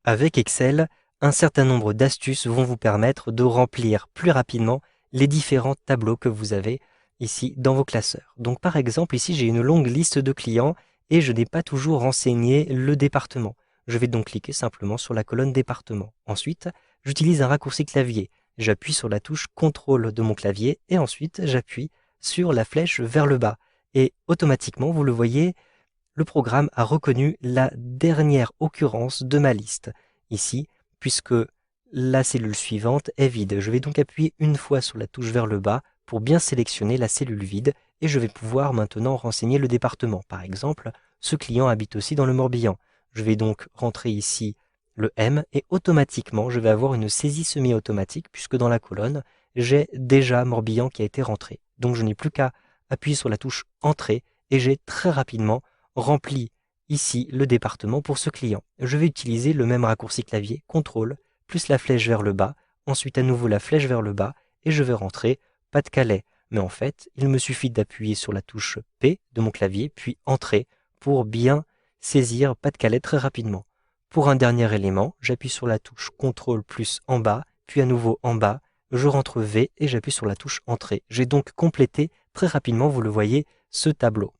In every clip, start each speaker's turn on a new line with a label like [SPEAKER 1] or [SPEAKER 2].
[SPEAKER 1] Avec Excel, un certain nombre d'astuces vont vous permettre de remplir plus rapidement les différents tableaux que vous avez ici dans vos classeurs. Donc par exemple, ici j'ai une longue liste de clients et je n'ai pas toujours renseigné le département. Je vais donc cliquer simplement sur la colonne département. Ensuite, j'utilise un raccourci clavier. J'appuie sur la touche contrôle de mon clavier et ensuite j'appuie sur la flèche vers le bas. Et automatiquement, vous le voyez, le programme a reconnu la dernière occurrence de ma liste, ici, puisque la cellule suivante est vide. Je vais donc appuyer une fois sur la touche vers le bas pour bien sélectionner la cellule vide et je vais pouvoir maintenant renseigner le département. Par exemple, ce client habite aussi dans le Morbihan. Je vais donc rentrer ici le M et automatiquement je vais avoir une saisie semi-automatique puisque dans la colonne, j'ai déjà Morbihan qui a été rentré. Donc je n'ai plus qu'à appuyer sur la touche Entrée et j'ai très rapidement rempli ici le département pour ce client. Je vais utiliser le même raccourci clavier, CTRL, plus la flèche vers le bas, ensuite à nouveau la flèche vers le bas, et je vais rentrer Pas-de-Calais. Mais en fait, il me suffit d'appuyer sur la touche P de mon clavier, puis Entrée, pour bien saisir Pas-de-Calais très rapidement. Pour un dernier élément, j'appuie sur la touche CTRL plus en bas, puis à nouveau en bas, je rentre V et j'appuie sur la touche Entrée. J'ai donc complété très rapidement, vous le voyez, ce tableau.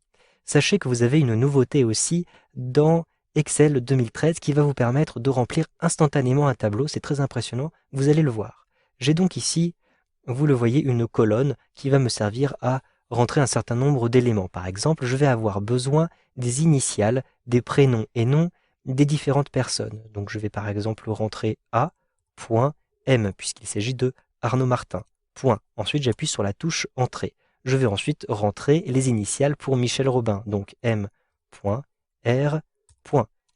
[SPEAKER 1] Sachez que vous avez une nouveauté aussi dans Excel 2013 qui va vous permettre de remplir instantanément un tableau. C'est très impressionnant, vous allez le voir. J'ai donc ici, vous le voyez, une colonne qui va me servir à rentrer un certain nombre d'éléments. Par exemple, je vais avoir besoin des initiales, des prénoms et noms des différentes personnes. Donc je vais par exemple rentrer A.M puisqu'il s'agit de Arnaud Martin. Point. Ensuite, j'appuie sur la touche Entrée. Je vais ensuite rentrer les initiales pour Michel Robin, donc M.R.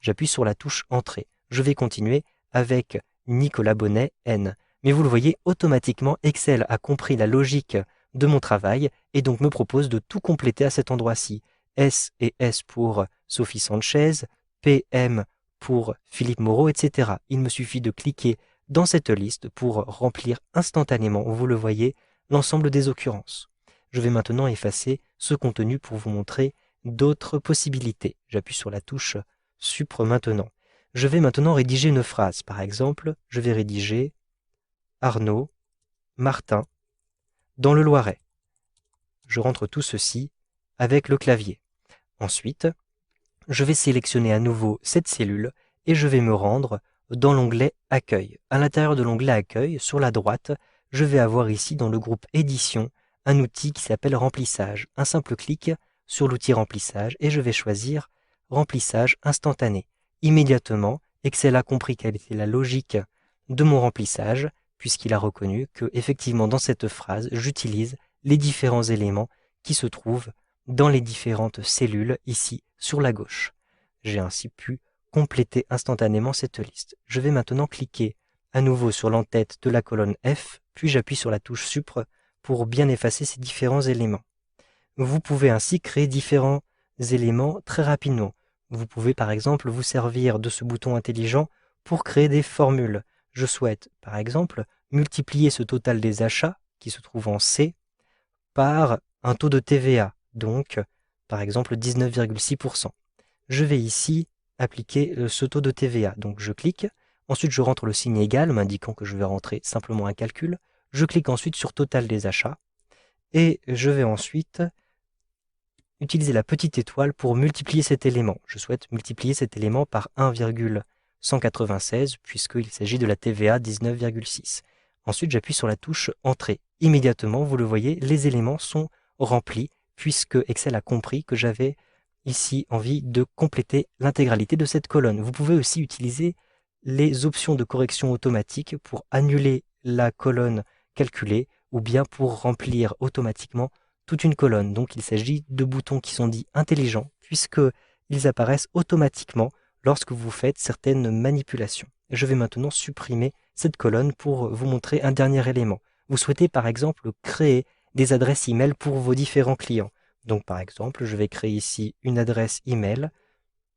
[SPEAKER 1] J'appuie sur la touche Entrée. Je vais continuer avec Nicolas Bonnet, N. Mais vous le voyez, automatiquement, Excel a compris la logique de mon travail et donc me propose de tout compléter à cet endroit-ci. S et S pour Sophie Sanchez, PM pour Philippe Moreau, etc. Il me suffit de cliquer dans cette liste pour remplir instantanément, vous le voyez, l'ensemble des occurrences. Je vais maintenant effacer ce contenu pour vous montrer d'autres possibilités. J'appuie sur la touche Supre maintenant. Je vais maintenant rédiger une phrase. Par exemple, je vais rédiger Arnaud Martin dans le Loiret. Je rentre tout ceci avec le clavier. Ensuite, je vais sélectionner à nouveau cette cellule et je vais me rendre dans l'onglet Accueil. À l'intérieur de l'onglet Accueil, sur la droite, je vais avoir ici dans le groupe Édition un outil qui s'appelle Remplissage. Un simple clic sur l'outil Remplissage et je vais choisir Remplissage instantané. Immédiatement, Excel a compris quelle était la logique de mon remplissage puisqu'il a reconnu que effectivement dans cette phrase, j'utilise les différents éléments qui se trouvent dans les différentes cellules ici sur la gauche. J'ai ainsi pu compléter instantanément cette liste. Je vais maintenant cliquer à nouveau sur l'entête de la colonne F, puis j'appuie sur la touche Supre pour bien effacer ces différents éléments. Vous pouvez ainsi créer différents éléments très rapidement. Vous pouvez par exemple vous servir de ce bouton intelligent pour créer des formules. Je souhaite par exemple multiplier ce total des achats qui se trouve en C par un taux de TVA, donc par exemple 19,6%. Je vais ici appliquer ce taux de TVA. Donc je clique, ensuite je rentre le signe égal, m'indiquant que je vais rentrer simplement un calcul. Je clique ensuite sur total des achats et je vais ensuite utiliser la petite étoile pour multiplier cet élément. Je souhaite multiplier cet élément par 1,196 puisqu'il s'agit de la TVA 19,6. Ensuite, j'appuie sur la touche Entrée. Immédiatement, vous le voyez, les éléments sont remplis puisque Excel a compris que j'avais ici envie de compléter l'intégralité de cette colonne. Vous pouvez aussi utiliser les options de correction automatique pour annuler la colonne calculée ou bien pour remplir automatiquement toute une colonne. Donc il s'agit de boutons qui sont dits intelligents puisqu'ils apparaissent automatiquement lorsque vous faites certaines manipulations. Je vais maintenant supprimer cette colonne pour vous montrer un dernier élément. Vous souhaitez par exemple créer des adresses email pour vos différents clients. Donc par exemple, je vais créer ici une adresse email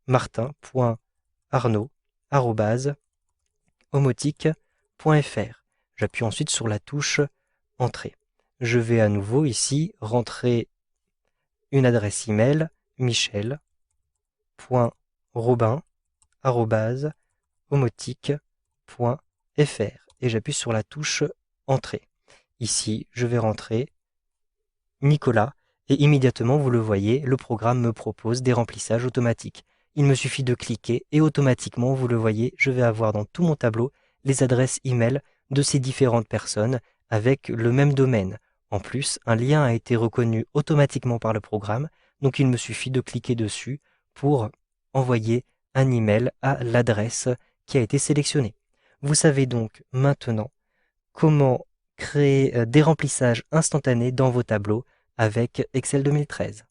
[SPEAKER 1] martin.arnaud@omotique.fr. J'appuie ensuite sur la touche Entrée. Je vais à nouveau ici rentrer une adresse email michel.robin@ omotique.fr et j'appuie sur la touche Entrée. Ici, je vais rentrer Nicolas et immédiatement, vous le voyez, le programme me propose des remplissages automatiques. Il me suffit de cliquer et automatiquement, vous le voyez, je vais avoir dans tout mon tableau les adresses email de ces différentes personnes avec le même domaine. En plus, un lien a été reconnu automatiquement par le programme, donc il me suffit de cliquer dessus pour envoyer un email à l'adresse qui a été sélectionnée. Vous savez donc maintenant comment créer des remplissages instantanés dans vos tableaux avec Excel 2013.